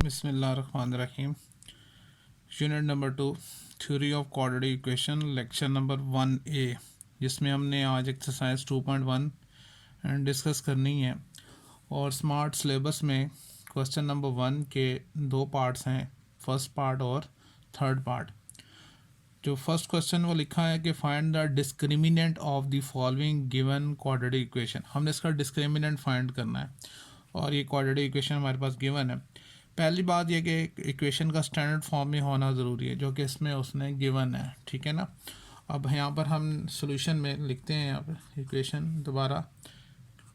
बिस्मिल्लाहिर्रहमानिर्रहीम। Unit number 2 theory of quadratic equation, lecture number 1A, जिसमें हमने आज एक्सरसाइज 2.1 डिस्कस करनी है। और स्मार्ट सिलेबस में क्वेश्चन नंबर 1 के दो पार्ट्स हैं, फर्स्ट पार्ट और थर्ड पार्ट। जो फर्स्ट क्वेश्चन वो लिखा है कि find the discriminant of the following given quadratic equation. हमने इसका डिस्क्रिमिनेंट फाइंड करना है और ये क्वाड्रेटिक इक्वेशन हमारे पास गिवन है। पहली बात यह कि इक्वेशन का स्टैंडर्ड फॉर्म में होना ज़रूरी है, जो कि इसमें उसने गिवन है, ठीक है ना। अब यहाँ पर हम सॉल्यूशन में लिखते हैं, यहाँ पर इक्वेशन दोबारा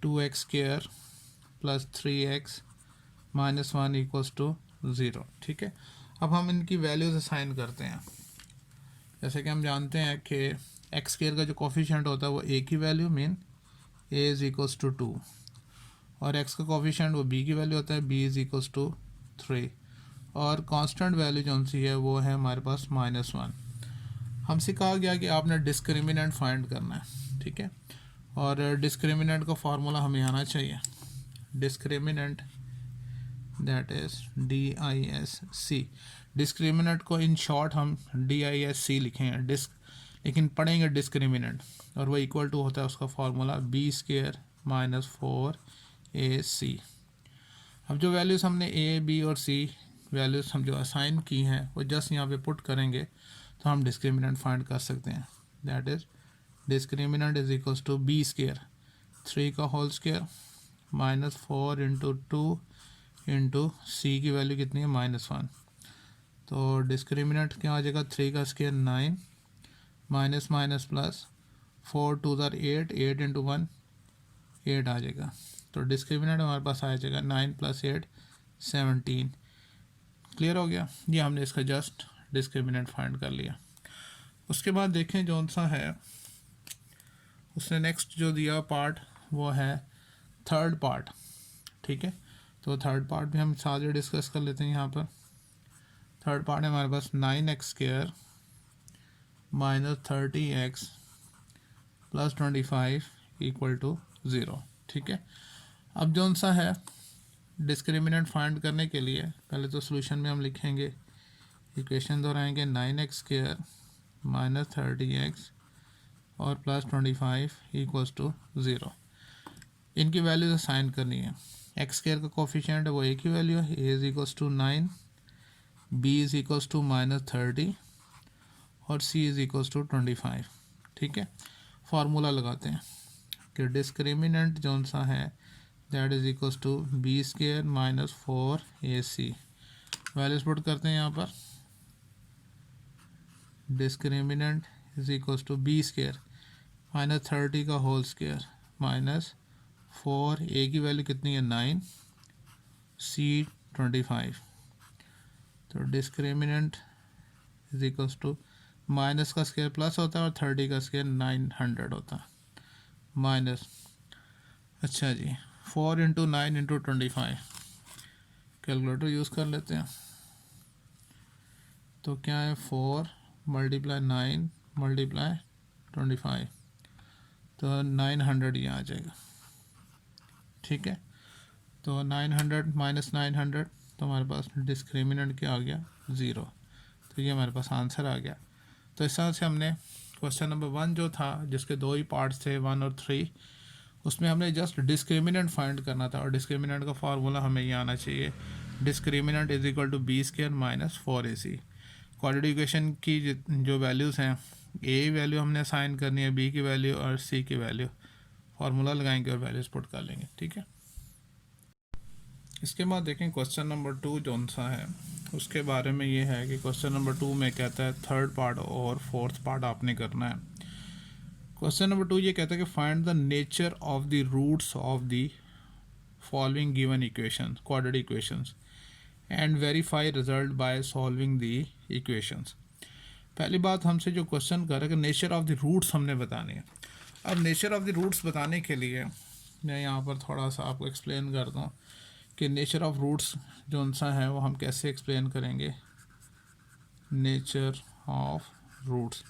2x² + 3x - 1 = 0, ठीक है। अब हम इनकी वैल्यूज असाइन करते हैं। जैसे कि हम जानते हैं कि x² का जो कोफिशिएंट होता है वो a की वैल्यू मीन a = 2, और x का कोफिशिएंट वो b की वैल्यू होता है b = 3, और कांस्टेंट वैल्यू जो सी है वो है हमारे पास -1। हमसे कहा गया कि आपने डिस्क्रिमिनेंट फाइंड करना है, ठीक है। और डिस्क्रिमिनेंट का फार्मूला हमें आना चाहिए। Discriminant that is DISC। Discriminant को इन शॉर्ट हम DISC लिखेंगे, लेकिन पढ़ेंगे डिस्क्रिमिनेंट, और वो इक्वल टू होता है उसका फार्मूला b² - 4AC। अब जो वैल्यूज़ हमने A, B और C वैल्यूज़ हम जो असाइन की हैं वो जस्ट यहाँ पे पुट करेंगे तो हम डिस्क्रिमिनेंट फाइंड कर सकते हैं। That is discriminant is equals to b², 3 का होल स्क्वायर -4 × 2 × C की वैल्यू कितनी है -1। तो डिस्क्रिमिनेंट क्या आ जाएगा, 3 का स्क्वायर 9 माइनस माइनस प्लस 4 × 2 = 8, 8 × 1 8 आ जाएगा। तो डिस्क्रिमिनेंट हमारे पास आ जाएगा 9 + 8 17। क्लियर हो गया, ये हमने इसका जस्ट डिस्क्रिमिनेंट फाइंड कर लिया। उसके बाद देखें जौन सा है उसने नेक्स्ट जो दिया पार्ट वो है थर्ड पार्ट, ठीक है। तो थर्ड पार्ट भी हम साथ डिस्कस कर लेते हैं। यहाँ पर थर्ड पार्ट है हमारे पास 9x² - 30x + 25 = 0, ठीक है। अब जौन सा है डिस्क्रिमिनेंट फाइंड करने के लिए पहले तो सॉल्यूशन में हम लिखेंगे, इक्वेशन दोहराएंगे 9x² - 30x और +25 = 0। इनकी वैल्यूज असाइन करनी है। x² का कोफिशिएंट है वो a की वैल्यू है, a = 9, b = -30 और c = 25, ठीक है। फार्मूला लगाते हैं कि डिस्क्रिमिनेंट जौन सा है that is equals to b² - 4AC। Values put करते हैं यहाँ पर। Discriminant is equals to b² -30 का होल स्क्वायर -4, a की वैल्यू कितनी है 9, c 25। तो discriminant is equals to minus का स्क्वायर प्लस होता है और 30 का स्क्वायर 900 होता है माइनस। अच्छा जी, 4 × 9 × 25 कैलकुलेटर यूज़ कर लेते हैं। तो क्या है 4 × 9 × 25, तो 900 ये आ जाएगा, ठीक है। तो 900 - 900 तो हमारे पास डिस्क्रिमिनेंट क्या आ गया 0। तो ये हमारे पास आंसर आ गया। तो इस तरह से हमने क्वेश्चन नंबर 1 जो था जिसके दो ही पार्ट्स थे 1 और 3, उसमें हमने जस्ट डिस्क्रिमिनेंट फाइंड करना था, और डिस्क्रिमिनेंट का फार्मूला हमें ये आना चाहिए। Discriminant is equal to b² - 4AC। Quadratic equation की जो वैल्यूज़ हैं, a वैल्यू हमने असाइन करनी है, b की वैल्यू और c की वैल्यू, फार्मूला लगाएंगे और वैल्यूज पुट कर लेंगे, ठीक है। इसके बाद देखें क्वेश्चन नंबर 2 जौन सा है उसके बारे में ये है कि क्वेश्चन नंबर 2 में कहता है थर्ड पार्ट और फोर्थ पार्ट आपने करना है। क्वेश्चन नंबर 2 ये कहता है कि find the nature of the roots of the following given equation quadratic equations and verify result by solving the equations. पहली बात हमसे जो क्वेश्चन कर रहा है कि नेचर ऑफ द रूट्स हमने बतानी है। अब नेचर ऑफ द रूट्स बताने के लिए मैं यहाँ पर थोड़ा सा आपको एक्सप्लेन करता हूँ कि नेचर ऑफ रूट्स जो सा है वो हम कैसे एक्सप्लेन करेंगे। नेचर ऑफ रूट्स,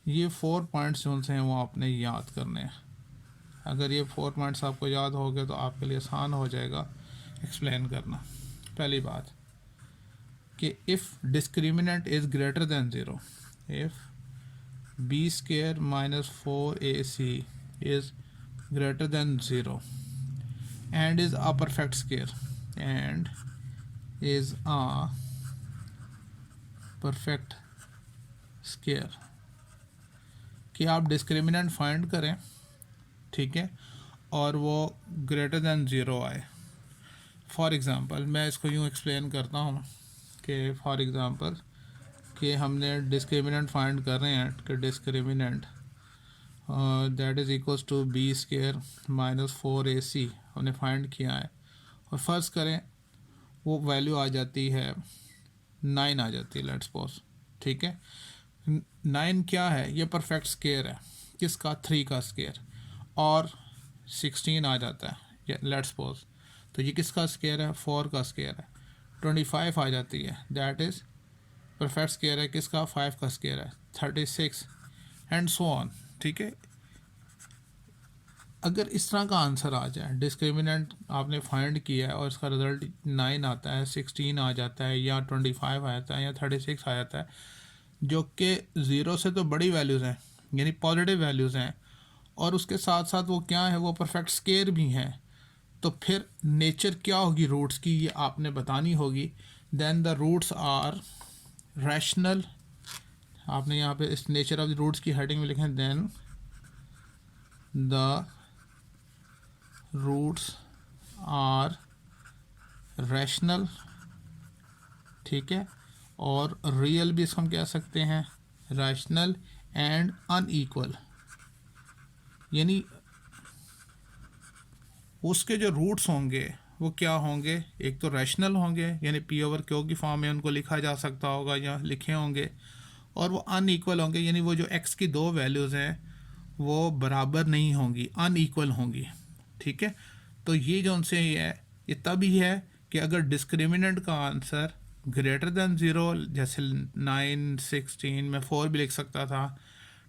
ये 4 पॉइंट्स जो से हैं वो आपने याद करने हैं। अगर ये 4 पॉइंट्स आपको याद हो गए तो आपके लिए आसान हो जाएगा एक्सप्लेन करना। पहली बात कि if discriminant is greater than zero, if b square minus 4ac is greater than zero and is a perfect square and is a perfect square कि आप डिस्क्रिमिनेंट फाइंड करें, ठीक है, और वो ग्रेटर दैन ज़ीरो आए। फॉर एग्ज़ाम्पल मैं इसको यूँ एक्सप्लेन करता हूँ कि फॉर एग्ज़ाम्पल कि हमने डिस्क्रिमिनेंट फाइंड कर रहे हैं कि discriminant that is equals to b square minus 4ac हमने फाइंड किया है, और फर्ज करें वो वैल्यू आ जाती है 9 आ जाती है, लेट्स सपोज, ठीक है। 9 क्या है, ये परफेक्ट स्क्वायर है, किसका, 3 का स्क्वायर, और 16 आ जाता है, लेट्स सपोज, तो ये किसका स्क्वायर है, 4 का स्क्वायर है। 25 आ जाती है, दैट इज़ परफेक्ट स्क्वायर है, किसका, 5 का स्क्वायर है। 36 एंड सो ऑन, ठीक है। अगर इस तरह का आंसर आ जाए, डिस्क्रिमिनेंट आपने फाइंड किया है और इसका रिज़ल्ट 9 आता है, 16 आ जाता है, या 25 आ जाता है, या 36 आ जाता है, जो कि ज़ीरो से तो बड़ी वैल्यूज़ हैं, यानी पॉजिटिव वैल्यूज़ हैं, और उसके साथ साथ वो क्या है, वो परफेक्ट स्क्वायर भी हैं, तो फिर नेचर क्या होगी रूट्स की, ये आपने बतानी होगी। Then the roots are rational, आपने यहाँ पे इस नेचर ऑफ द रूट्स की हेडिंग में लिखें, then the roots are rational, ठीक है, और रियल भी इसको हम कह सकते हैं, रैशनल एंड अनईक्वल, यानी उसके जो रूट्स होंगे वो क्या होंगे, एक तो रैशनल होंगे, यानी पी ओवर क्यू की फॉर्म में उनको लिखा जा सकता होगा या लिखे होंगे, और वो अनईक्वल होंगे, यानी वो जो एक्स की दो वैल्यूज़ हैं वो बराबर नहीं होंगी, अनईक्वल होंगी, ठीक है। तो ये जो उनसे है, ये तभी है कि अगर डिस्क्रिमिनेंट का आंसर ग्रेटर दैन ज़ीरो, जैसे 9, 16 में 4 भी लिख सकता था,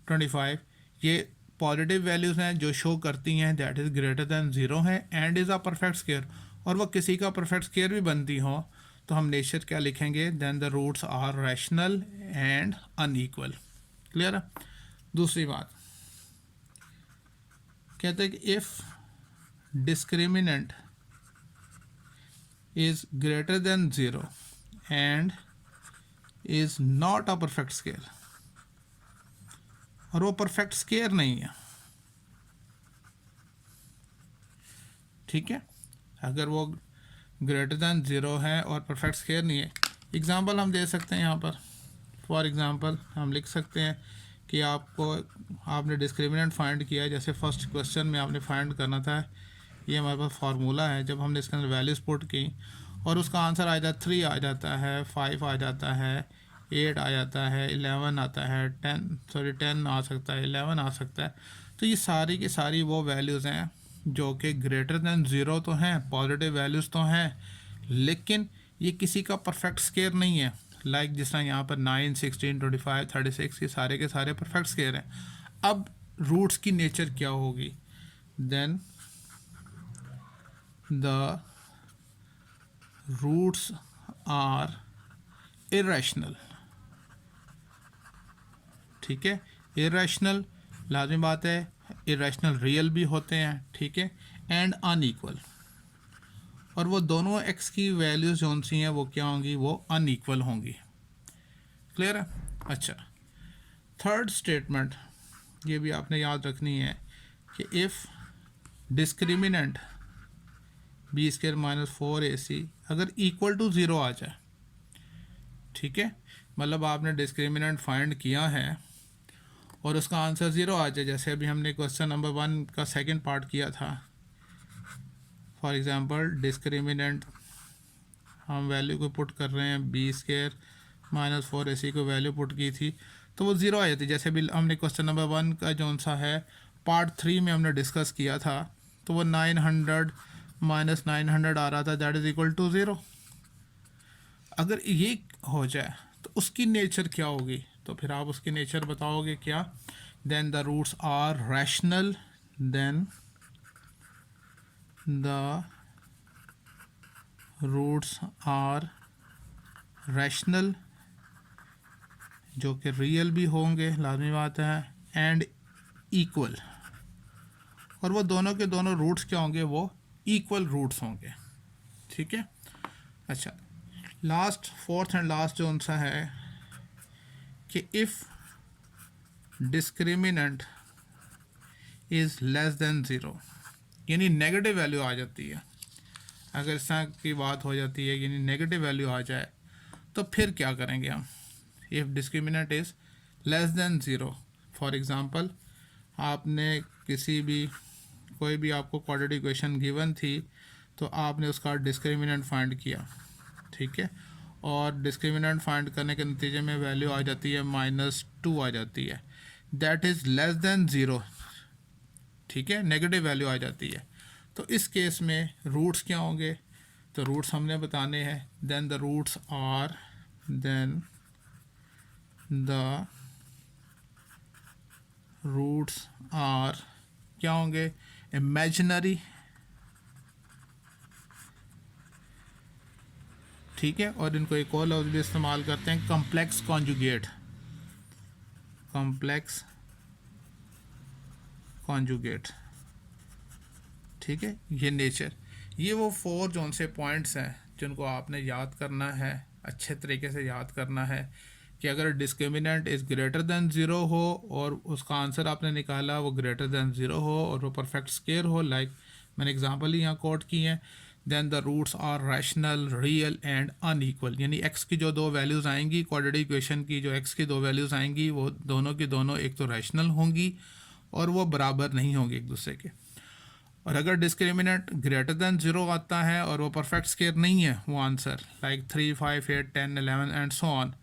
25, ये पॉजिटिव वैल्यूज़ हैं जो शो करती हैं that is greater than zero है and is a perfect square, और वह किसी का परफेक्ट स्क्वायर भी बनती हो, तो हम नेचर क्या लिखेंगे, then the roots are rational and unequal. Clear है। दूसरी बात कहते हैं कि if discriminant is greater than zero and is not a perfect square, और वो परफेक्ट स्क्वायर नहीं है, ठीक है, अगर वो ग्रेटर दैन ज़ीरो है और परफेक्ट स्क्वायर नहीं है। एग्ज़ाम्पल हम दे सकते हैं यहाँ पर, फॉर एग्ज़ाम्पल हम लिख सकते हैं कि आपने डिस्क्रिमिनेंट फाइंड किया है, जैसे फर्स्ट क्वेश्चन में आपने फाइंड करना था, ये हमारे पास फार्मूला है, जब हमने इसके अंदर वैल्यूज़ पुट की और उसका आंसर आ जाता 3 आ जाता है, 5 आ जाता है, 8 आ जाता है, 11 आता है, 10 आ सकता है, 11 आ सकता है, तो ये सारी की सारी वो वैल्यूज़ हैं जो कि ग्रेटर दैन ज़ीरो तो हैं, पॉजिटिव वैल्यूज़ तो हैं, लेकिन ये किसी का परफेक्ट स्क्वायर नहीं है। लाइक जिस तरह यहाँ पर 9, 16, 25, 36 ये सारे के सारे परफेक्ट स्क्वायर हैं। अब रूट्स की नेचर क्या होगी, then the roots are irrational, ठीक है। इरेशनल लाजमी बात है, इरेशनल रियल भी होते हैं, ठीक है, एंड अनईक्वल, और वो दोनों एक्स की वैल्यूज़ जो सी हैं वो क्या होंगी, वो अनईक्वल होंगी। क्लियर है। अच्छा, थर्ड स्टेटमेंट ये भी आपने याद रखनी है कि if discriminant b square minus 4ac अगर इक्वल टू ज़ीरो आ जाए, ठीक है, मतलब आपने डिस्क्रिमिनेंट फाइंड किया है और उसका आंसर ज़ीरो आ जाए, जैसे अभी हमने क्वेश्चन नंबर 1 का सेकंड पार्ट किया था। फॉर एग्जांपल डिस्क्रिमिनेंट हम वैल्यू को पुट कर रहे हैं, बी स्क्वायर माइनस 4ac को वैल्यू पुट की थी तो वो ज़ीरो आ जाती, जैसे भी हमने क्वेश्चन नंबर 1 का जो सा है पार्ट 3 में हमने डिस्कस किया था, तो वो 900 माइनस 900 आ रहा था, that is equal to zero. अगर ये हो जाए तो उसकी नेचर क्या होगी, तो फिर आप उसकी नेचर बताओगे क्या, then the roots are rational, then the roots are rational, जो कि रियल भी होंगे, लाजमी बात है, एंड इक्वल, और वो दोनों के दोनों रूट्स क्या होंगे, वो इक्वल रूट्स होंगे। ठीक है। अच्छा, लास्ट फोर्थ एंड लास्ट जो सा है कि if discriminant is less than zero, यानी नेगेटिव वैल्यू आ जाती है। अगर इस तरह की बात हो जाती है, यानी नेगेटिव वैल्यू आ जाए, तो फिर क्या करेंगे हम। If discriminant is less than zero, for example आपने किसी भी कोई भी आपको क्वाड्रेटिक इक्वेशन गिवन थी, तो आपने उसका डिस्क्रिमिनेंट फाइंड किया। ठीक है, और डिस्क्रिमिनेंट फाइंड करने के नतीजे में वैल्यू आ जाती है -2 आ जाती है, that is less than zero. ठीक है, नेगेटिव वैल्यू आ जाती है। तो इस केस में रूट्स क्या होंगे, तो रूट्स हमने बताने हैं। Then the roots are, then the roots are क्या होंगे, इमेजिनरी। ठीक है, और इनको एक और लफ्ज़ भी इस्तेमाल करते हैं, कॉम्प्लेक्स कॉन्जुगेट, कॉम्प्लेक्स कॉन्जुगेट। ठीक है, ये नेचर, ये वो 4 जोन से पॉइंट्स हैं जिनको आपने याद करना है, अच्छे तरीके से याद करना है कि अगर discriminant is greater than zero हो और उसका आंसर आपने निकाला वो ग्रेटर दैन ज़ीरो हो और वो परफेक्ट स्क्वायर हो, लाइक मैंने एग्जांपल ही यहाँ कोट की हैं, then the roots are rational, real and unequal, यानी एक्स की जो दो वैल्यूज़ आएंगी क्वाड्रेटिक इक्वेशन की, जो एक्स की दो वैल्यूज़ आएंगी वो दोनों की दोनों एक तो रैशनल होंगी और वो बराबर नहीं होंगी एक दूसरे के। और अगर डिस्क्रिमिनेंट ग्रेटर दैन ज़ीरो आता है और वो परफेक्ट स्क्वायर नहीं है वो answer, like 3, 5, 8, 10, 11 and so on,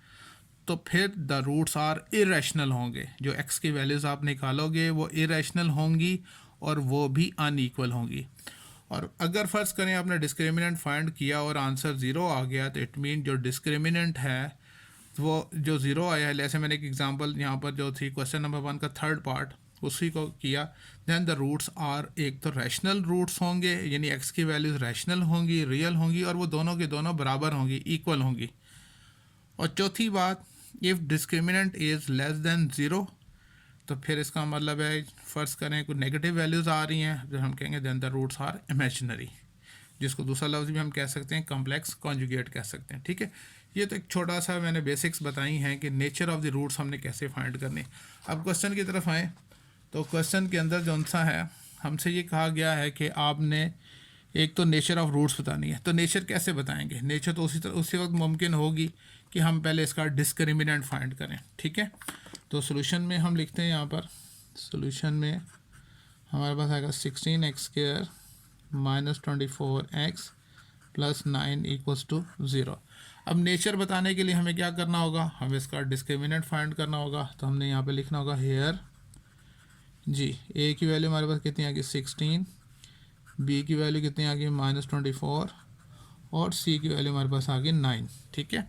तो फिर द रूट्स आर इरेशनल होंगे। जो एक्स की वैल्यूज़ आप निकालोगे वो इरेशनल होंगी और वो भी अनईक्वल होंगी। और अगर फ़र्ज़ करें आपने डिस्क्रिमिनेंट फाइंड किया और आंसर ज़ीरो आ गया, तो इट मीन जो डिस्क्रिमिनेंट है वो जो ज़ीरो आया है, जैसे मैंने एक एग्जांपल यहाँ पर जो थी क्वेश्चन नंबर 1 का थर्ड पार्ट उसी को किया, दैन द रूट्स आर, एक तो रैशनल रूट्स होंगे यानी एक्स की वैल्यूज़ रैशनल होंगी, रियल होंगी और वो दोनों के दोनों बराबर होंगी, इक्वल होंगी। और चौथी बात, if discriminant is less than zero, तो फिर इसका मतलब है फ़र्ज़ करें कुछ नेगेटिव वैल्यूज़ आ रही हैं, जो हम कहेंगे then the roots are imaginary, जिसको दूसरा लफ्ज़ भी हम कह सकते हैं कॉम्प्लेक्स कॉन्जुगेट कह सकते हैं। ठीक है, ये तो एक छोटा सा मैंने बेसिक्स बताई हैं कि नेचर ऑफ़ द रूट्स हमने कैसे फाइंड करने। अब क्वेश्चन की तरफ आएँ, तो क्वेश्चन के अंदर जो सा है हमसे ये कहा गया है कि आपने एक तो नेचर ऑफ़ रूट्स बतानी है। तो नेचर कैसे बताएंगे, नेचर तो उसी वक्त मुमकिन होगी कि हम पहले इसका डिस्क्रिमिनेंट फाइंड करें। ठीक है, तो सोल्यूशन में हम लिखते हैं, यहाँ पर सोल्यूशन में हमारे पास आएगा 16x² -24x + 9 = 0। अब नेचर बताने के लिए हमें क्या करना होगा, हमें इसका डिस्क्रिमिनेंट फाइंड करना होगा। तो हमने यहाँ पे लिखना होगा हेयर जी, ए की वैल्यू हमारे पास कितनी आ गई 16, बी की वैल्यू कितनी आ गई -24 और सी की वैल्यू हमारे पास आ गई 9। ठीक है,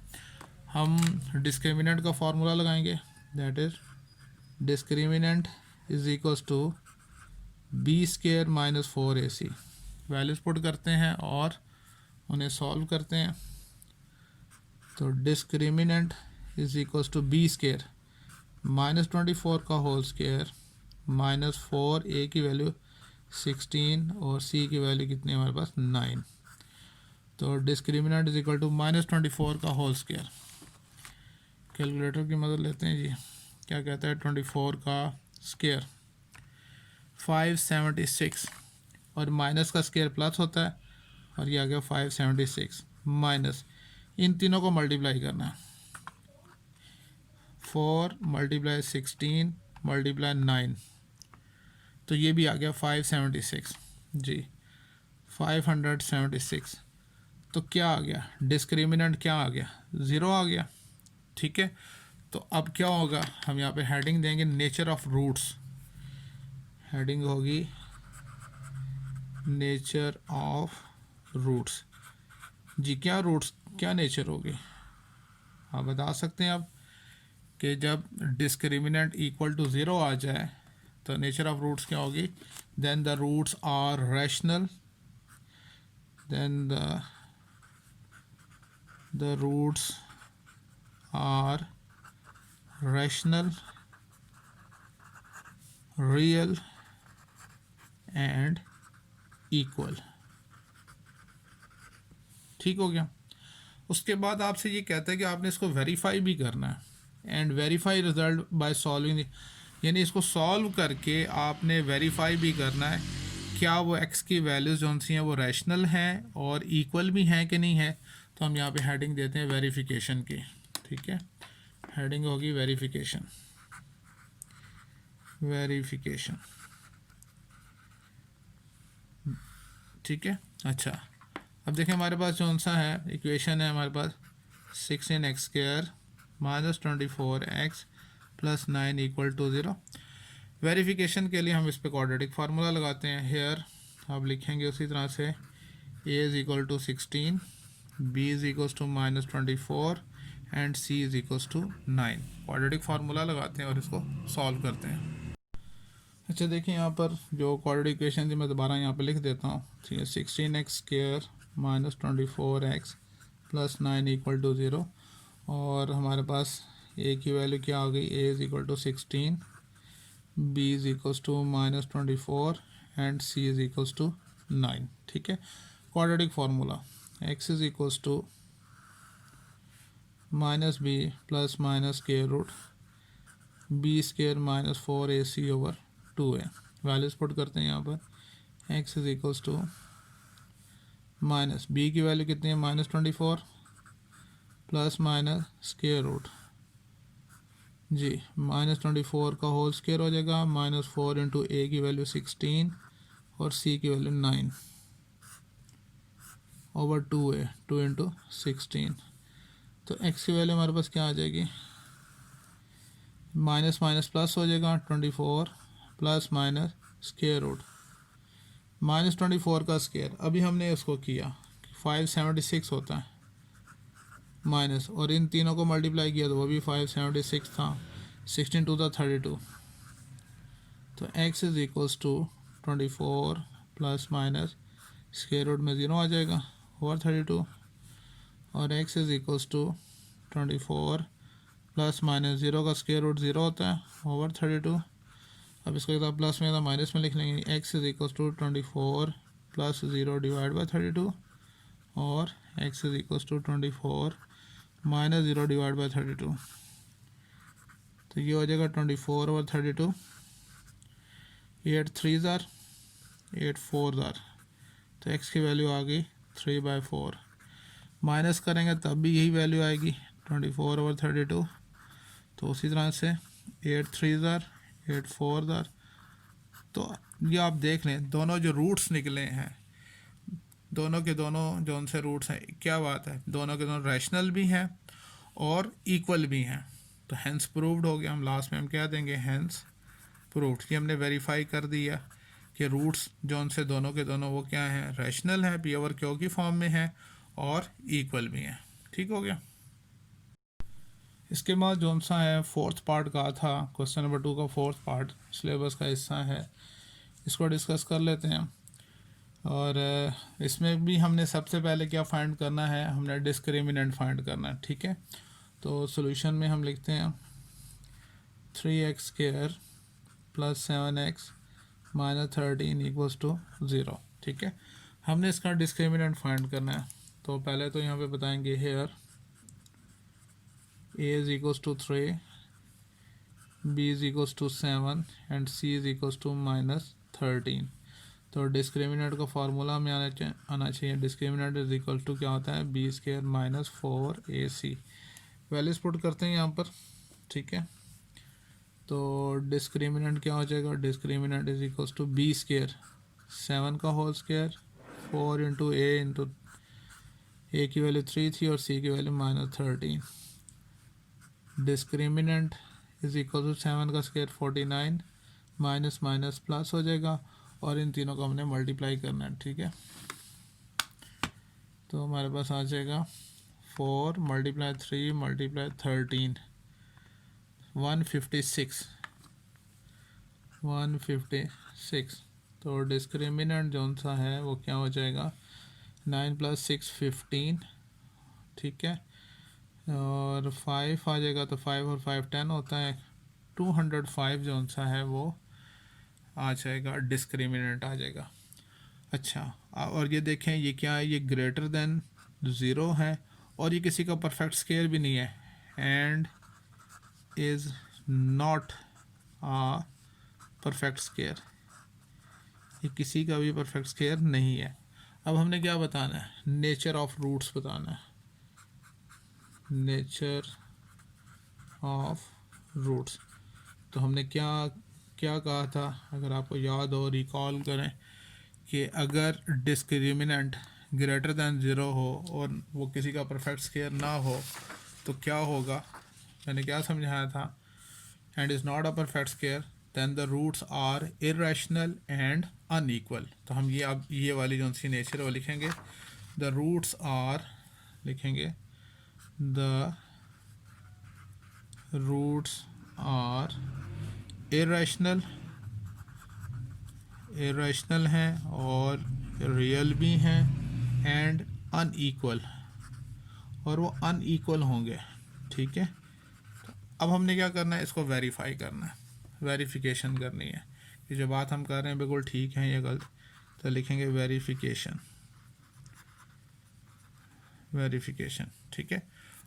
हम डिस्क्रिमिनेंट का फार्मूला लगाएंगे, that is discriminant is equals to b² - 4ac। Values put करते हैं और उन्हें सॉल्व करते हैं। तो discriminant is equals to b² -24 का होल स्क्वायर -4, a की वैल्यू 16 और c की वैल्यू कितनी है हमारे पास 9। तो डिस्क्रिमिनेंट इज इक्वल टू -24 का होल स्क्वायर। कैलकुलेटर की मदद लेते हैं जी, क्या कहता है 24 का स्क्वायर 576 और माइनस का स्क्वायर प्लस होता है और ये आ गया 576 माइनस, इन तीनों को मल्टीप्लाई करना है, 4 × 16 × 9, तो ये भी आ गया 576 जी 576। तो क्या आ गया, डिस्क्रिमिनेंट क्या आ गया, ज़ीरो आ गया। ठीक है, तो अब क्या होगा, हम यहाँ पे हेडिंग देंगे नेचर ऑफ रूट्स, हेडिंग होगी नेचर ऑफ रूट्स जी। क्या रूट्स, क्या नेचर होगी, आप बता सकते हैं अब कि जब डिस्क्रिमिनेंट इक्वल टू ज़ीरो आ जाए तो नेचर ऑफ रूट्स क्या होगी, then the roots are rational, then the the roots are rational, real and equal. ठीक हो गया। उसके बाद आपसे ये कहता है कि आपने इसको वेरीफाई भी करना है, and verify result by solving, यानी इसको सॉल्व करके आपने वेरीफाई भी करना है क्या वो एक्स की वैल्यूज़ जो सी हैं वो रैशनल हैं और इक्वल भी हैं कि नहीं है। तो हम यहाँ पे हेडिंग देते हैं वेरिफिकेशन की। ठीक है, हेडिंग होगी वेरिफिकेशन, वेरिफिकेशन। ठीक है, अच्छा अब देखें हमारे पास कौन सा है इक्वेशन है हमारे पास 16x² minus 24x plus 9 equal to 0। Verification के लिए हम इस पर क्वाड्रेटिक फार्मूला लगाते हैं। हेयर आप लिखेंगे उसी तरह से a is equal to 16, b is equal to minus 24 and c is equal to 9। Quadratic formula लगाते हैं और इसको सॉल्व करते हैं। अच्छा देखिए यहाँ पर जो क्वाड्रेटिक इक्वेशन थी मैं दोबारा यहाँ पे लिख देता हूँ। ठीक है, 16x² minus 24x plus 9 equal to 0, और हमारे पास a की वैल्यू क्या आ गई, a is equal to 16, b is equal to minus 24 and c is equal to 9। ठीक है, quadratic formula x is equal to minus b plus minus square root b² minus 4ac over 2a। Values put करते हैं यहाँ पर x is equal to minus b की value कितनी है minus 24 plus minus square root जी minus 24 का whole square हो जाएगा, माइनस 4 इंटू ए की वैल्यू 16 और सी की वैल्यू 9 ओवर 2a, 2 इंटू 16। तो x की वैल्यू हमारे पास क्या आ जाएगी, माइनस माइनस प्लस हो जाएगा 24 plus minus square root minus 24 का स्क्वायर। अभी हमने इसको किया 576 होता है माइनस, और इन तीनों को मल्टीप्लाई किया तो वो भी 576 था, 16 टू था 32। तो x is equals to 24 plus minus square root में 0 आ जाएगा ओवर 32, और x is equals to 24 plus minus 0 का स्क्वायर रूट 0 होता है ओवर 32। अब इसको एक प्लस में माइनस में लिख लेंगे, x is equals to 24 plus 0 divide by 32, और x is equals to 24 minus 0 divide by 32। तो ये हो जाएगा 24 ओवर 32, 8 3 ज़ार 8 4 ज़ार, तो x की वैल्यू आ गई 3/4। माइनस करेंगे तब भी यही वैल्यू आएगी 24 ओवर 32। तो उसी तरह से 8 3 ज़ार 8 4 ज़ार। तो ये आप देख लें दोनों जो रूट्स निकले हैं, दोनों के दोनों जो उनसे रूट्स हैं, क्या बात है, दोनों के दोनों रैशनल भी हैं और इक्वल भी हैं। तो हैंस प्रूव्ड हो गया। हम लास्ट में हम क्या देंगे, हैंस प्रूव्ड, कि हमने वेरीफाई कर दिया कि रूट्स जो उनसे दोनों के दोनों वो क्या हैं, रैशनल हैं, पी ओवर क्यू की फॉर्म में हैं और इक्वल भी हैं। ठीक हो गया। इसके बाद जो सा है फोर्थ पार्ट का था, क्वेश्चन नंबर 2 का फोर्थ पार्ट सिलेबस का हिस्सा है, इसको डिस्कस कर लेते हैं। और इसमें भी हमने सबसे पहले क्या फाइंड करना है, हमने डिस्क्रिमिनेंट फाइंड करना है। ठीक है, तो सॉल्यूशन में हम लिखते हैं 3x² plus 7x minus 13 equals to 0। ठीक है, हमने इसका डिस्क्रिमिनेंट फाइंड करना है। तो पहले तो यहाँ पे बताएंगे here a is equals to 3, b is equals to 7 and c is equals to minus 13। तो डिस्क्रिमिनेंट का फार्मूला हमें आना चाहिए। डिस्क्रिमिनेंट इज इक्वल टू क्या होता है, b² minus 4ac। Values put करते हैं यहाँ पर। ठीक है, तो डिस्क्रिमिनेंट क्या हो जाएगा, discriminant is equal to b², 7 का होल स्क्वायर 4 इंटू a की वैल्यू 3 थी और c की value minus 13। Discriminant is equal to 7 का स्क्वायर 49 माइनस माइनस प्लस हो जाएगा, और इन तीनों को हमने मल्टीप्लाई करना है। ठीक है, तो हमारे पास आ जाएगा 4 मल्टीप्लाई 3 मल्टीप्लाई 13 156। तो डिस्क्रिमिनेंट जो सा है वो क्या हो जाएगा, 9 + 6 15। ठीक है, और 5 आ जाएगा तो 5 और 5 10 होता है, 205 जो सा है वो आ जाएगा, डिस्क्रिमिनेंट आ जाएगा। अच्छा, और ये देखें ये क्या है, ये ग्रेटर देन 0 है और ये किसी का परफेक्ट स्केयर भी नहीं है, and is not a perfect square, ये किसी का भी परफेक्ट स्केयर नहीं है। अब हमने क्या बताना है, नेचर ऑफ रूट्स बताना है, नेचर ऑफ रूट्स। तो हमने क्या क्या कहा था, अगर आपको याद हो, रिकॉल करें कि अगर डिस्क्रिमिनेंट ग्रेटर दैन 0 हो और वो किसी का परफेक्ट स्केयर ना हो तो क्या होगा, मैंने क्या समझाया था, and is not a perfect square then the roots are irrational and unequal. तो हम ये अब ये वाली जो सी नेचर वो लिखेंगे, द रूट्स आर, लिखेंगे the roots are irrational, irrational हैं और रियल भी हैं, एंड अनईक्वल, और वो अनईक्वल होंगे, ठीक है। अब हमने क्या करना है, इसको वेरीफाई करना है, वेरिफिकेशन करनी है कि जो बात हम कर रहे हैं बिल्कुल ठीक है या गलत। तो लिखेंगे वेरिफिकेशन, वेरिफिकेशन, ठीक है।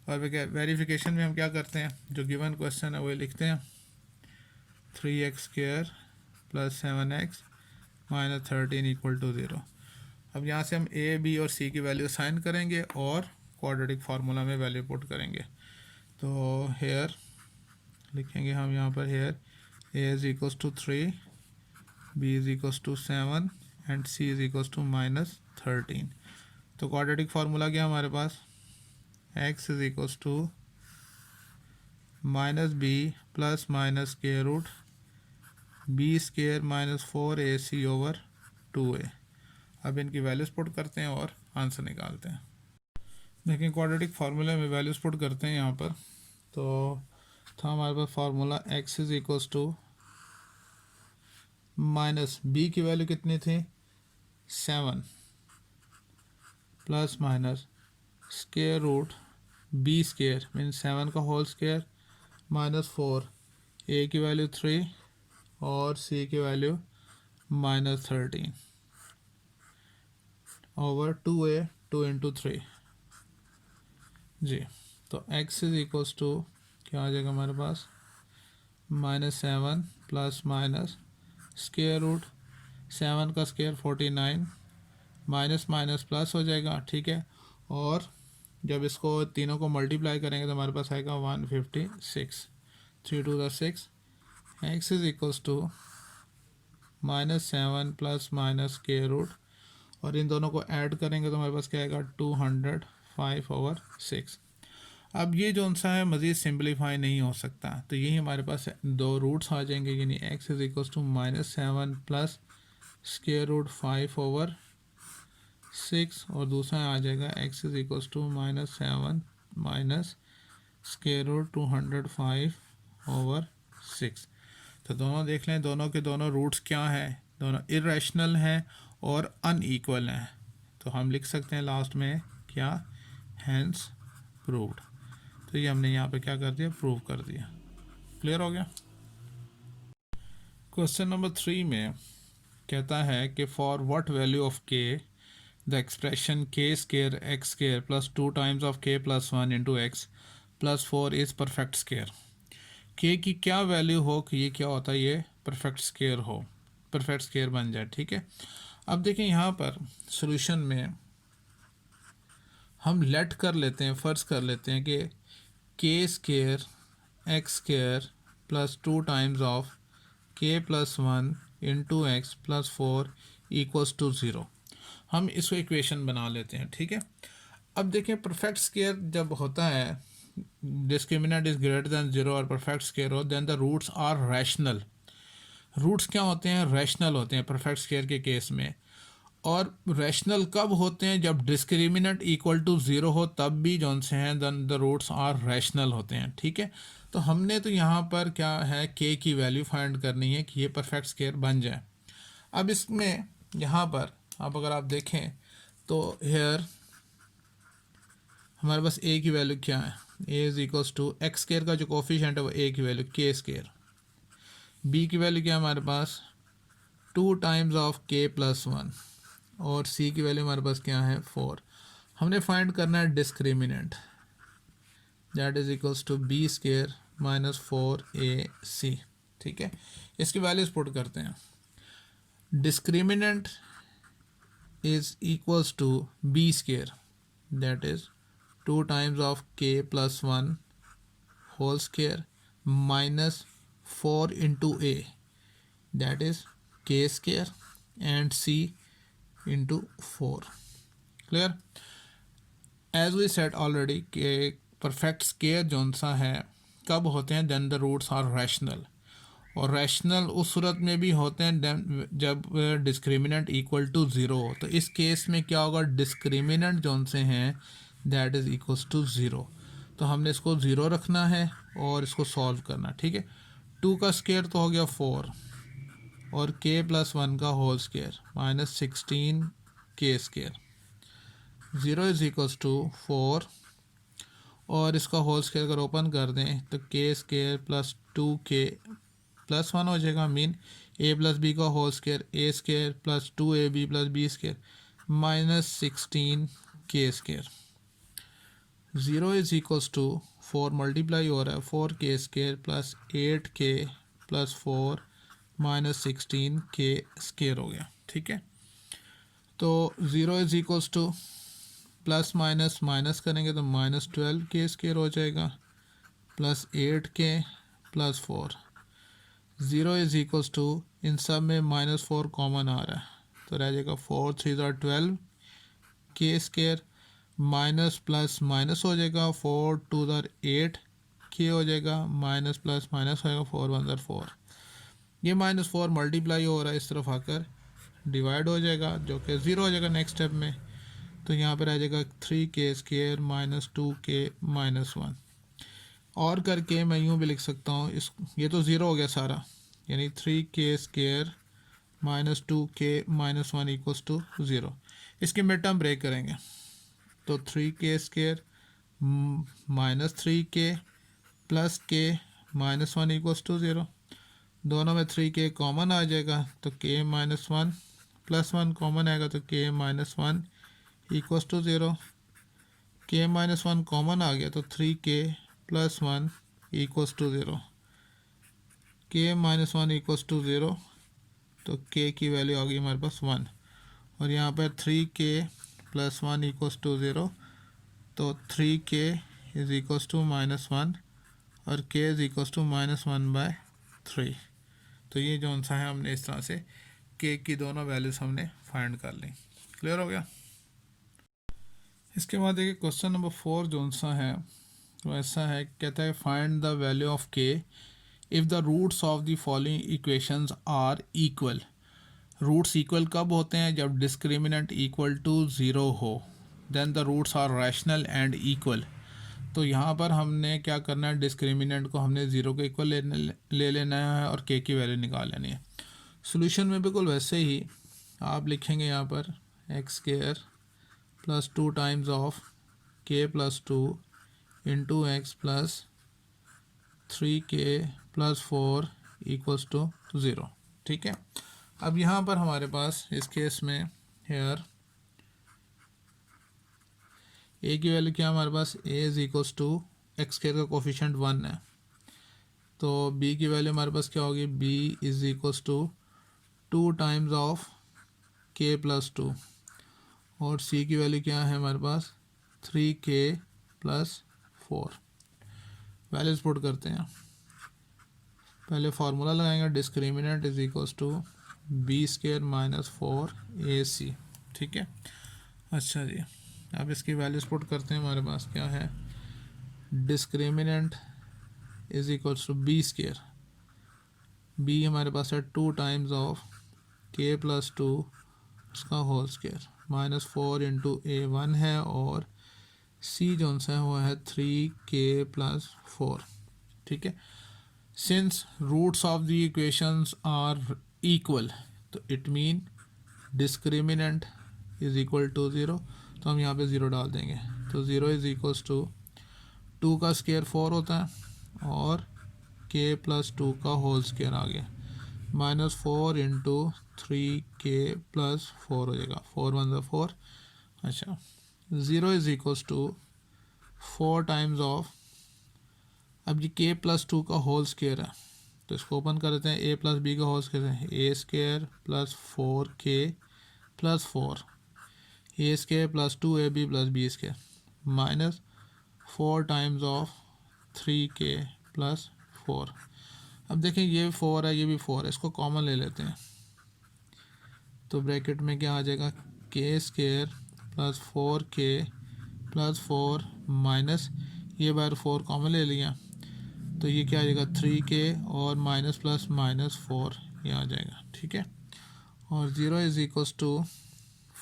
और वेरिफिकेशन में हम क्या करते हैं, जो गिवन क्वेश्चन है वो लिखते हैं 3x² + 7x - 13 = 0। अब यहाँ से हम ए बी और सी की वैल्यू साइन करेंगे और क्वाड्रेटिक फार्मूला में वैल्यू पुट करेंगे। तो हेयर लिखेंगे हम यहाँ पर, here a = 3, b = 7 and c = -13। तो क्वाड्रेटिक फार्मूला क्या हमारे पास, x = -b + (b² - 4ac/2a). अब इनकी वैल्यूज़ पुट करते हैं और आंसर निकालते हैं। देखिए क्वाड्रेटिक फार्मूले में वैल्यूज़ पुट करते हैं यहाँ पर, तो था हमारे पास फार्मूला x = -b की वैल्यू कितनी थी, 7 ± (b² मीन 7 का होल स्क्वायर -4, a की वैल्यू 3 और c की वैल्यू -13 ओवर 2a 2 × 3 जी। तो x = क्या आ जाएगा हमारे पास, -7 ± (7 का स्क्वायर 49 माइनस माइनस प्लस हो जाएगा, ठीक है। और जब इसको तीनों को मल्टीप्लाई करेंगे तो हमारे पास आएगा 156, 3 × 2 = 6। x = -7 ± और इन दोनों को ऐड करेंगे तो हमारे पास क्या आएगा, 205/6। अब ये जो सा है मज़ीद सिंपलीफाई नहीं हो सकता, तो यही हमारे पास दो रूट्स आ जाएंगे, यानी x = -7 +5/6 और दूसरा आ जाएगा x = -7 (205/6). तो दोनों देख लें, दोनों के दोनों रूट्स क्या हैं, दोनों इरेशनल हैं और अनईक्वल हैं। तो हम लिख सकते हैं लास्ट में क्या, हैंस प्रूव्ड। तो ये हमने यहाँ पे क्या कर दिया, प्रूव कर दिया। क्लियर हो गया। क्वेश्चन नंबर 3 में कहता है कि for what value of k the expression k² x² + 2 times of k + 1 × x + 4 is perfect square. k की क्या वैल्यू हो कि ये क्या होता है, ये परफेक्ट स्क्वायर हो, परफेक्ट स्क्वायर बन जाए, ठीक है। अब देखें यहाँ पर सॉल्यूशन में हम लेट कर लेते हैं, फ़र्ज़ कर लेते हैं कि k² x² + 2 times of k + 1 × x + 4 = 0। हम इसको इक्वेशन बना लेते हैं, ठीक है। अब देखें परफेक्ट स्क्वायर जब होता है, डिस्क्रिमिनेंट इज़ ग्रेटर दैन 0 और परफेक्ट स्क्वायर हो, then the roots are rational. Roots क्या होते हैं, रैशनल होते हैं परफेक्ट स्क्वायर के केस में। और रैशनल कब होते हैं, जब डिस्क्रिमिनेंट = 0 हो, तब भी जो से हैं then the roots are rational होते हैं, ठीक है। तो हमने तो यहाँ पर क्या है, k की वैल्यू फाइंड करनी है कि ये परफेक्ट स्क्वायर बन जाए। अब इसमें यहाँ पर अब अगर आप देखें तो हेयर हमारे पास ए की वैल्यू क्या है, a is equals to x square का जो कोफिशिएंट है वो ए की वैल्यू के स्केयर। बी की वैल्यू क्या है हमारे पास 2 टाइम्स ऑफ के प्लस 1 और सी की वैल्यू हमारे पास क्या है 4। हमने फाइंड करना है discriminant, that is equals to b square minus 4ac। ठीक है, इसकी वैल्यूज पुट करते हैं। Discriminant is equals to b square, that is 2 times of k plus 1 whole square minus 4 into a, that is k square, and c into 4. Clear? As we said already कि perfect square zone सा है कब होते हैं, then the roots are rational, और rational उस सूरत में भी होते हैं जब डिस्क्रिमिनेंट इक्वल टू ज़ीरो हो। तो इस केस में क्या होगा, डिस्क्रिमिनेंट जोन से हैं that is equals to zero. तो हमने इसको ज़ीरो रखना है और इसको सॉल्व करना। ठीक है, 2 का स्केयर तो हो गया 4 और k प्लस 1 का होल स्केयर माइनस 16 के स्केयर, 0 इज़ इक्वल्स टू 4 और इसका होल स्केयर अगर ओपन कर दें तो k square plus 2k plus 1 हो जाएगा, मीन a प्लस बी का whole square a square plus 2ab plus b square minus 16 के square. 0 is equals to 4 multiply हो रहा है 4k square plus 8k plus 4 minus 16 के स्केयर हो गया। ठीक है, तो 0 is equals to plus minus minus करेंगे तो माइनस 12 के स्केयर हो जाएगा plus 8k plus 4। 0 is equals to, इन सब में माइनस 4 कॉमन आ रहा है तो रह जाएगा 4 3 12 के स्केयर माइनस प्लस माइनस हो जाएगा 4 2 8 के हो जाएगा माइनस प्लस माइनस होएगा 4 1 4। ये माइनस 4 मल्टीप्लाई हो रहा है इस तरफ आकर डिवाइड हो जाएगा जो कि 0 हो जाएगा नेक्स्ट स्टेप में। तो यहाँ पर आ जाएगा 3k square minus 2k minus 1। और करके मैं यूँ भी लिख सकता हूँ, इस ये तो ज़ीरो हो गया सारा, यानी 3k square minus 2k minus 1 equals to 0। इसके मिड टर्म ब्रेक करेंगे तो 3k square minus 3k plus k minus 1 equals to 0। दोनों में 3k कॉमन आ जाएगा तो k माइनस 1 प्लस 1 कॉमन आएगा तो k minus 1 equals to 0। k minus 1 common आ गया तो 3k plus 1 equals to 0। k minus 1 equals to 0 तो k की वैल्यू आ गई हमारे पास 1 और यहाँ पर 3k प्लस 1 इक्वल्स टू 0 तो 3k is equals to minus 1 और k is equals to minus 1/3। तो ये जो सा है हमने इस तरह से k की दोनों वैल्यूज़ हमने फाइंड कर ली। क्लियर हो गया। इसके बाद देखिए क्वेश्चन नंबर 4 जो सा है तो ऐसा है, कहता है find the value of k if the roots of the following equations are equal. Roots equal कब होते हैं, जब डिस्क्रिमिनेंट इक्वल टू 0 हो, then the roots are rational and equal. तो यहाँ पर हमने क्या करना है, डिस्क्रिमिनेंट को हमने 0 के इक्वल ले लेना है और k की वैल्यू निकाल लेनी है। सोल्यूशन में बिल्कुल वैसे ही आप लिखेंगे यहाँ पर x square plus 2 times of k plus 2 into x plus 3k plus 4 equals to 0। ठीक है, अब यहाँ पर हमारे पास इस केस में हेयर a की वैल्यू क्या हमारे पास, a is equals to x square का कोफिशिएंट 1 है तो b की वैल्यू हमारे पास क्या होगी, b is equals to 2 times of k plus 2 और c की वैल्यू क्या है हमारे पास 3k प्लस 4। वैल्यूज पुट करते हैं, पहले फार्मूला लगाएंगे discriminant is equals to b square minus 4ac। ठीक है, अच्छा जी, अब इसकी वैल्यूज पुट करते हैं। हमारे पास क्या है, discriminant is equals to b square, b हमारे पास है 2 टाइम्स ऑफ k प्लस 2 उसका होल स्क्वायर माइनस 4 इंटू ए 1 है और c जो सा है वो है 3k प्लस 4। ठीक है, since roots of the equations are equal तो it mean discriminant is equal to 0। तो हम यहाँ पे 0 डाल देंगे। तो 0 इज़ इक्वल्स टू 2 का स्क्वायर 4 होता है और k प्लस 2 का होल स्क्वायर आ गया, -4 इंटू 3k प्लस 4 हो जाएगा, 4 1 ज़ा 4। अच्छा, 0 is equals to 4 times of, अब ये k प्लस 2 का होल स्क्वायर है तो इसको ओपन कर देते हैं, a प्लस बी का होल स्क्वायर है a square plus 4k plus 4, a square plus 2ab plus b square minus 4 times of 3k plus 4। अब देखें ये 4 है, ये भी 4 है, इसको कॉमन ले लेते हैं तो ब्रैकेट में क्या आ जाएगा, k square plus 4k plus 4 minus ये बार 4 कॉमन ले लिया तो ये क्या आ जाएगा 3k और माइनस प्लस माइनस 4 ये आ जाएगा। ठीक है, और 0 इज़ इक्वल्स टू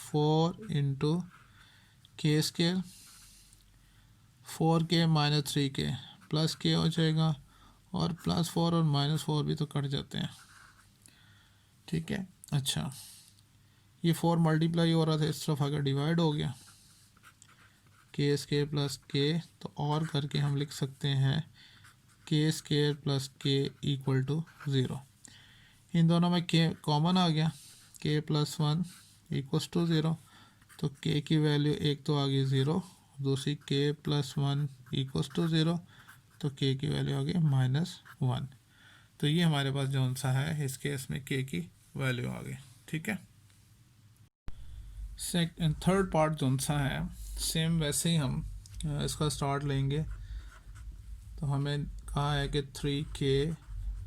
4 इंटू के square 4k minus 3k plus k हो जाएगा और प्लस 4 और माइनस 4 भी तो कट जाते हैं। ठीक है, अच्छा ये 4 मल्टीप्लाई हो रहा था, इस तरफ अगर डिवाइड हो गया के स्क्वायर प्लस के, तो और करके हम लिख सकते हैं के स्क्वायर प्लस के इक्वल टू 0। इन दोनों में के कॉमन आ गया, के प्लस 1 इक्वल्स टू 0, तो के की वैल्यू एक तो आ गई 0, दूसरी के प्लस 1 इक्वल्स टू 0, तो के की वैल्यू आ गई -1। तो ये हमारे पास जो सा है इस केस में के की वैल्यू आ गई। ठीक है, सेकंड थर्ड पार्ट जो सा है सेम वैसे ही हम इसका स्टार्ट लेंगे। तो हमें कहा है कि 3k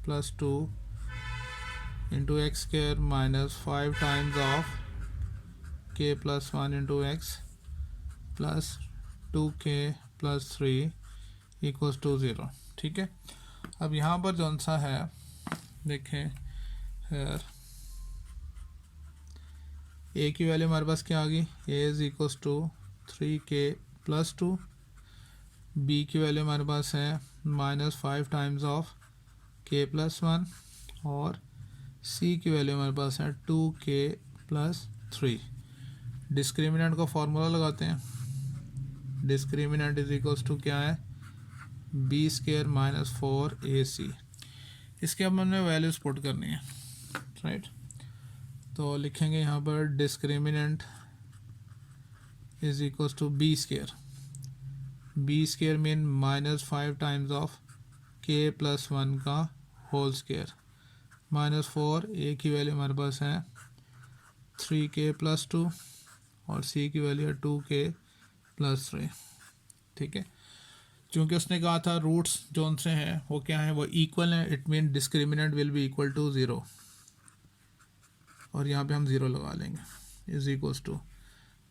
plus 2 into x square minus 5 times of k plus 1 into x plus 2k plus 3 equals to 0। ठीक है, अब यहाँ पर जो सा है देखें यार, a की वैल्यू हमारे पास क्या आ गई, a is equals to 3k plus 2, b की वैल्यू हमारे पास है -5 टाइम्स ऑफ k प्लस 1 और c की वैल्यू हमारे पास है 2k प्लस 3। डिस्क्रिमिनेंट का फॉर्मूला लगाते हैं, डिस्क्रिमिनेंट इज इक्वल्स टू क्या है, b स्क्वायर माइनस 4ac। इसके अब हमने वैल्यूज पुट करनी है, राइट। तो लिखेंगे यहाँ पर discriminant is equals to b square mean -5 times of k plus 1 का होल स्क्वायर -4, a की वैल्यू हमारे पास है 3k प्लस 2 और c की वैल्यू है 2k प्लस 3। ठीक है, क्योंकि उसने कहा था रूट्स जो उनसे हैं वो क्या है, वो इक्वल है, it mean discriminant will be equal to 0, और यहाँ पे हम 0 लगा लेंगे इज इक्वल्स टू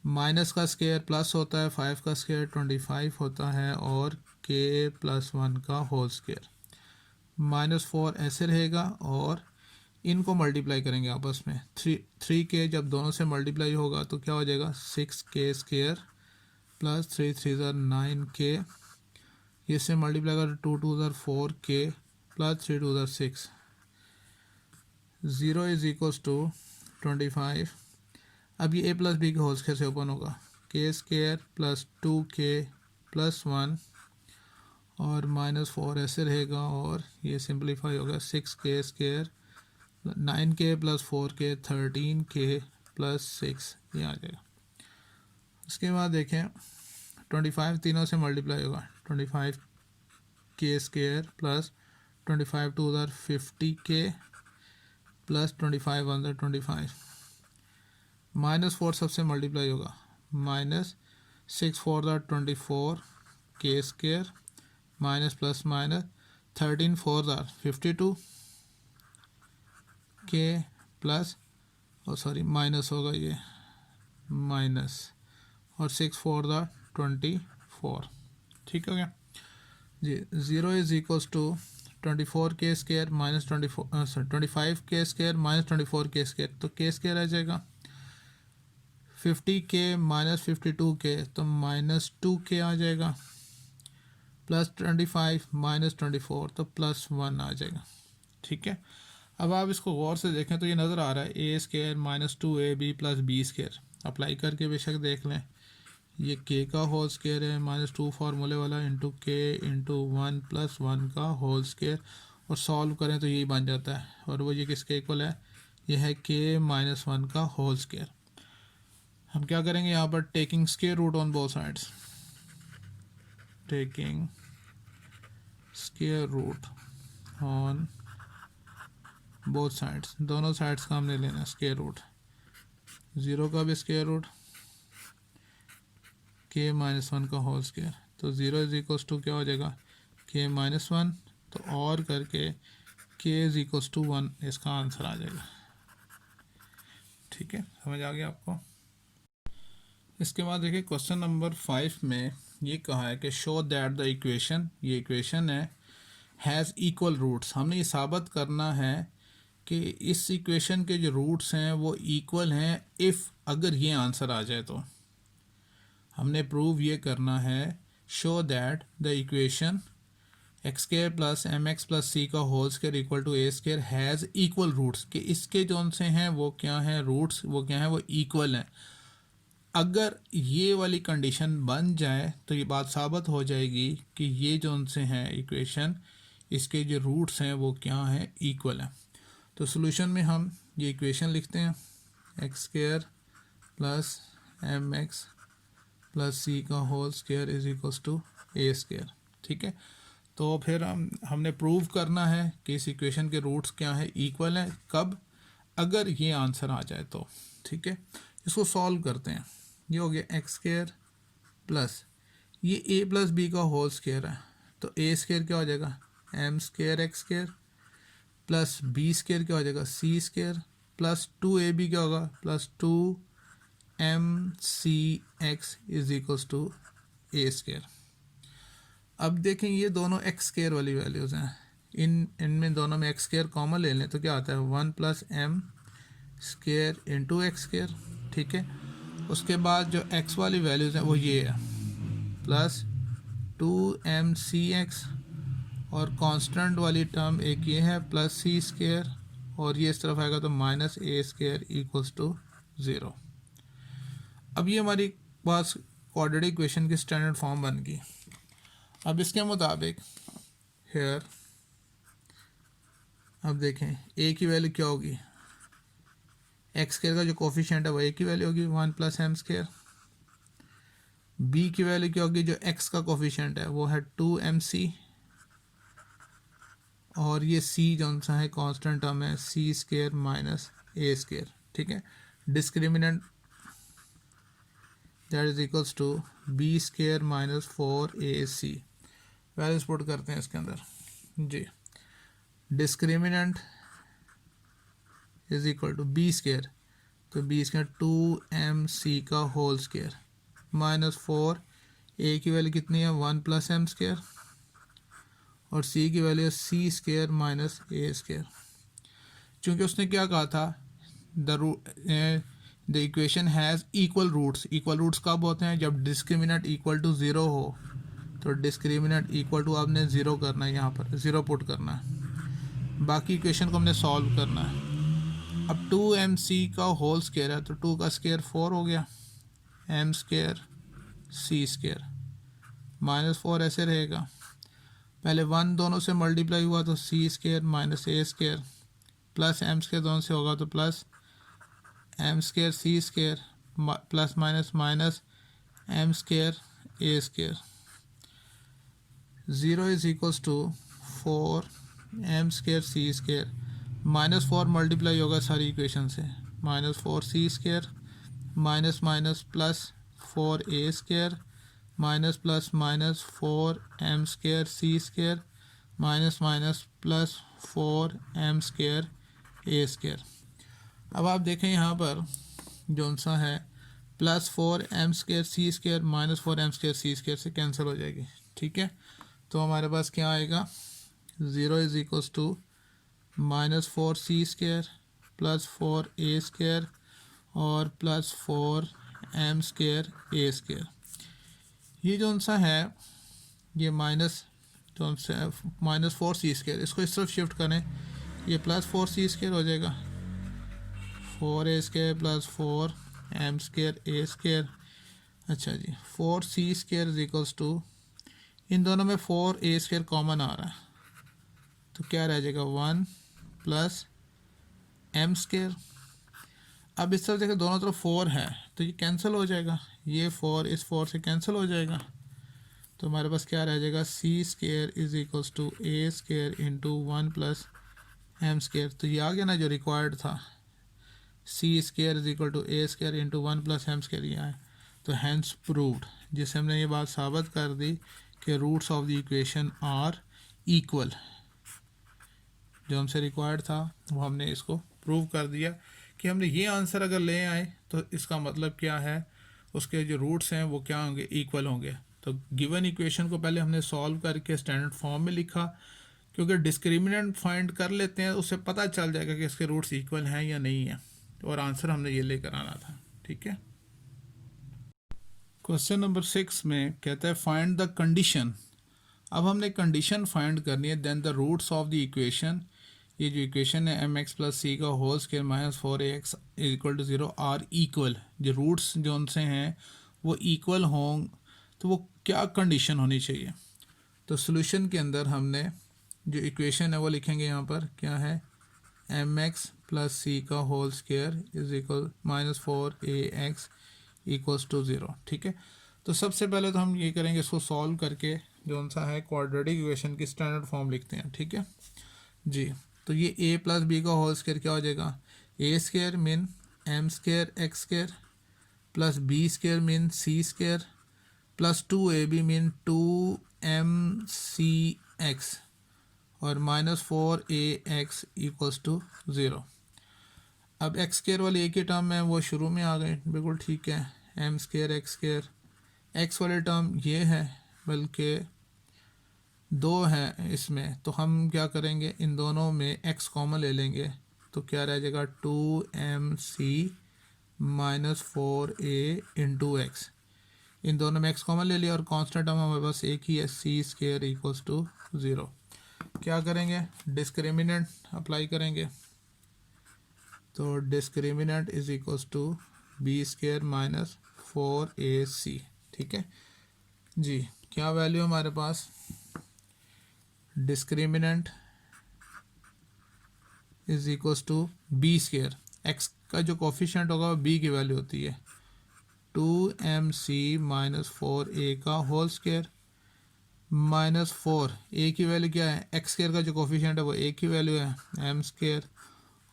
माइनस का स्क्वायर प्लस होता है, 5 का स्क्वायर 25 होता है और k प्लस 1 का होल स्क्वायर -4 ऐसे रहेगा और इनको मल्टीप्लाई करेंगे आपस में, 3k जब दोनों से मल्टीप्लाई होगा तो क्या हो जाएगा 6k स्क्वायर प्लस 3 3 9k, इससे मल्टीप्लाई कर 2 2 4k plus 3 2 6। 0 is equals to 25। अब ये a प्लस बी के होल स्क्वायर से ओपन होगा, k square plus 2k plus 1 और -4 ऐसे रहेगा और ये सिंप्लीफाई होगा 6k square 9k plus 4k 13k plus 6 ये आ जाएगा। उसके बाद देखें 25 तीनों से मल्टीप्लाई होगा, 25k square plus 25 2 50k plus 25 1 25, -4 सबसे मल्टीप्लाई होगा, -6 4 24k square minus plus minus 13 4 52 k plus और सॉरी माइनस होगा ये माइनस और 6 4 24। ठीक हो गया जी। 0 is equals to 24k square minus 25k square minus 24k square, तो k स्क्वायर आ जाएगा 50k माइनस 52k तो -2k आ जाएगा प्लस 25 माइनस 24 तो +1 आ जाएगा। ठीक है, अब आप इसको गौर से देखें तो ये नज़र आ रहा है a square -2ab plus b square, apply करके बेशक देख लें ये के का होल स्केयर है -2 फार्मूले वाला इंटू के इंटू 1 + 1 का होल स्केयर, और सॉल्व करें तो यही बन जाता है। और वो ये किसके इक्वल है, ये है के -1 का होल स्केयर। हम क्या करेंगे यहाँ पर, taking square root on both sides, taking square root on both sides, दोनों साइड्स का हमने लेना स्केयर रूट, 0 का भी स्केयर रूट, के -1 का होल स्केयर। तो 0 = क्या हो जाएगा, के -1, तो और करके के = 1 इसका आंसर आ जाएगा। ठीक है, समझ आ गया आपको। इसके बाद देखिए क्वेश्चन नंबर 5 में ये कहा है कि शो दैट द इक्वेशन, ये इक्वेशन है, हैज़ इक्वल रूट्स। हमने ये साबित करना है कि इस इक्वेशन के जो रूट्स हैं वो इक्वल हैं, इफ़ अगर ये आंसर आ जाए तो हमने प्रूव ये करना है, show that the equation x² + mx + c का whole square equal to a² has equal roots, कि इसके जो से हैं वो क्या हैं, रूट्स वो क्या हैं, वो इक्वल हैं। अगर ये वाली कंडीशन बन जाए तो ये बात साबित हो जाएगी कि ये जो उनसे हैं इक्वेशन, इसके जो रूट्स हैं वो क्या हैं, इक्वल हैं। तो सॉल्यूशन में हम ये इक्वेशन लिखते हैं, x² + mx + c का होल स्केयर = a²। ठीक है, तो फिर हमने प्रूव करना है कि इस इक्वेशन के रूट्स क्या हैं, इक्वल हैं। कब, अगर ये आंसर आ जाए तो। ठीक है, इसको सॉल्व करते हैं। ये हो गया x² प्लस ये a + b का होल स्केयर है, तो a² क्या हो जाएगा, m² x² प्लस b² क्या हो जाएगा, c² प्लस 2ab क्या होगा, प्लस 2mcx = a²। अब देखें ये दोनों x² वाली वैल्यूज़ हैं, इनमें दोनों में x² कॉमन ले लें तो क्या आता है, 1 + m² इंटू x²। ठीक है, उसके बाद जो x वाली वैल्यूज़ हैं वो ये है, प्लस 2mcx, और कांस्टेंट वाली टर्म एक ये है प्लस c², और ये इस तरफ आएगा तो -a² = 0। अब ये हमारी पास क्वाड्रेटिक इक्वेशन की स्टैंडर्ड फॉर्म बन गई। अब इसके मुताबिक हेयर, अब देखें a की वैल्यू क्या होगी, x² का जो कोफिशिएंट है वो a की वैल्यू होगी 1 + m²। b की वैल्यू क्या होगी, जो x का कोफिशिएंट है वो है 2mc, और ये c जो सा है कांस्टेंट टर्म है c² - a²। ठीक है, discriminant that is equals to b² - 4ac। Values put करते हैं इसके अंदर जी। Discriminant is equal to b², तो b² 2mc का होल स्केयर -4, a की वैल्यू कितनी है 1 + m², और c की वैल्यू c² - a²। चूँकि उसने क्या कहा था, the equation has equal roots. Equal roots कब होते हैं, जब डिस्क्रिमिनेंट इक्वल टू 0 हो। तो डिस्क्रिमिनेंट इक्वल टू आपने 0 करना है, यहाँ पर 0 पुट करना है, बाकी इक्वेशन को हमने सॉल्व करना है। अब 2mc का होल स्केयर है तो 2 का स्केयर 4 हो गया, m² c² -4 ऐसे रहेगा। पहले 1 दोनों से मल्टीप्लाई हुआ तो c² - a² प्लस m² दोनों से होगा तो plus m² c² plus minus minus m² a²। 0 = 4 m² c² -4 multiply होगा सारी इक्वेशन से, -4 c² minus minus plus 4 a² minus plus minus 4 m² c² minus minus plus 4 m² a²। अब आप देखें यहाँ पर जो सा है +4 m² c² minus 4 m² c² से कैंसिल हो जाएगी। ठीक है, तो हमारे पास क्या आएगा, 0 = -4 c² प्लस 4 a² और प्लस 4 m² a²। ये जो सा है ये माइनस जो -4 c², इसको इस तरफ शिफ्ट करें, ये +4 c² हो जाएगा, 4 a² प्लस 4 m² a²। अच्छा जी, 4c² इज इक्वल्स टू, इन दोनों में 4a² कॉमन आ रहा है, तो क्या रह जाएगा 1 प्लस m²। अब इस तरफ देखो दोनों तरफ 4 है तो ये कैंसिल हो जाएगा, ये 4 इस 4 से कैंसिल हो जाएगा, तो हमारे पास क्या रह जाएगा c² is equals to a² into 1 plus m²। तो ये आ गया ना जो रिक्वायर्ड था, c² is equal to a² into 1 plus m², ये आए। तो हैंस प्रूव्ड, जिससे हमने ये बात साबित कर दी कि roots of the equation are equal, जो हमसे रिक्वायर्ड था वो हमने इसको प्रूव कर दिया कि हमने ये आंसर अगर ले आए तो इसका मतलब क्या है, उसके जो रूट्स हैं वो क्या होंगे, इक्वल होंगे। तो गिवन इक्वेशन को पहले हमने सॉल्व करके स्टैंडर्ड फॉर्म में लिखा, क्योंकि डिस्क्रिमिनेंट फाइंड कर लेते हैं उससे पता चल जाएगा कि इसके रूट्स इक्वल हैं या नहीं है, और आंसर हमने ये लेकर आना था। ठीक है, क्वेश्चन नंबर 6 में कहता है फाइंड द कंडीशन। अब हमने कंडीशन फाइंड करनी है, then the roots of the equation, ये जो इक्वेशन है mx प्लस सी का whole square minus 4ax equal to 0 are equal, जो रूट्स जो उनसे हैं वो इक्वल हों, तो वो क्या कंडीशन होनी चाहिए। तो सोल्यूशन के अंदर हमने जो इक्वेशन है वो लिखेंगे, यहाँ पर क्या है mx प्लस सी का whole square is equal minus 4ax equals to 0। ठीक है, तो सबसे पहले तो हम ये करेंगे, इसको सॉल्व करके जो उनसा है क्वाड्रेटिक इक्वेशन की स्टैंडर्ड फॉर्म लिखते हैं। ठीक है जी, तो ये a प्लस बी का होल स्क्वायर क्या हो जाएगा, a² mean m² x² plus b² mean c² plus 2ab mean 2mcx और माइनस 4ax इक्वल्स टू 0। अब x² वाली एक ही टर्म है वो शुरू में आ गए, बिल्कुल ठीक है, m² x², x वाले टर्म ये है, बल्कि 2 है इसमें, तो हम क्या करेंगे इन दोनों में x कॉमन ले लेंगे, तो क्या रह जाएगा 2mc minus 4a into x, इन दोनों में x कॉमन ले लिया और कांस्टेंट टर्म हमारे पास एक ही है c² इक्वल्स टू 0। क्या करेंगे, डिस्क्रिमिनेंट अप्लाई करेंगे, तो discriminant is equals to b² minus 4ac। ठीक है जी, क्या वैल्यू हमारे पास, discriminant is equals to b², x का जो कोफिशिएंट होगा वो b की वैल्यू होती है, 2mc माइनस 4a का होल स्क्वायर माइनस 4 a की वैल्यू क्या है, x² का जो कोफिशिएंट है वो a की वैल्यू है m²,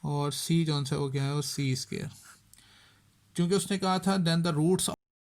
और c जो सा वो क्या है वो c²। क्योंकि उसने कहा था देन द रूट्स